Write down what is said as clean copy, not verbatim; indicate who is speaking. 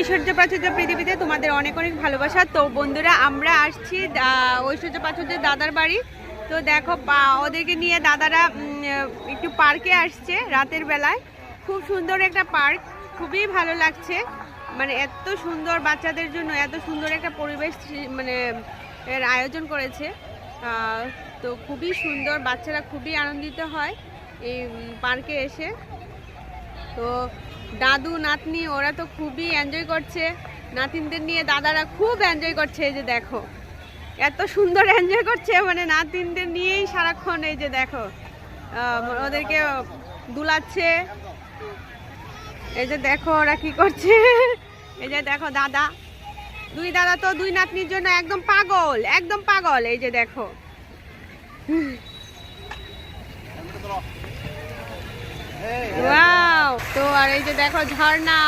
Speaker 1: ঐশ্বর্য প্রাচুর্য পৃথিবীতে তোমাদের অনেক অনেক ভালোবাসা। তো বন্ধুরা আমরা আসছি ঐশ্বর্য প্রাচুর্যের দাদার বাড়ি। তো দেখো ওদেরকে নিয়ে দাদারা একটু পার্কে আসছে রাতের বেলায়। খুব সুন্দর একটা পার্ক, খুবই ভালো লাগছে। মানে এত সুন্দর বাচ্চাদের জন্য এত সুন্দর একটা পরিবেশ মানে এর আয়োজন করেছে। তো খুবই সুন্দর, বাচ্চারা খুবই আনন্দিত হয় এই পার্কে এসে। তো দাদু নাতনি ওরা তো খুবই এনজয় করছে, নাতিনদের নিয়ে দাদারা খুব এনজয় করছে। এই যে দেখো এত সুন্দর এনজয় করছে, মানে নাতিনদের নিয়েই সারাক্ষণ। এই যে দেখো ওদেরকে দুলাচ্ছে। এই যে দেখো ওরা কি করছে। এই যে দেখো দাদা, দুই দাদা তো দুই নাতনির জন্য একদম পাগল, একদম পাগল। এই যে দেখো ওয়াও। তো আর এই যে দেখো ঝর্ণা।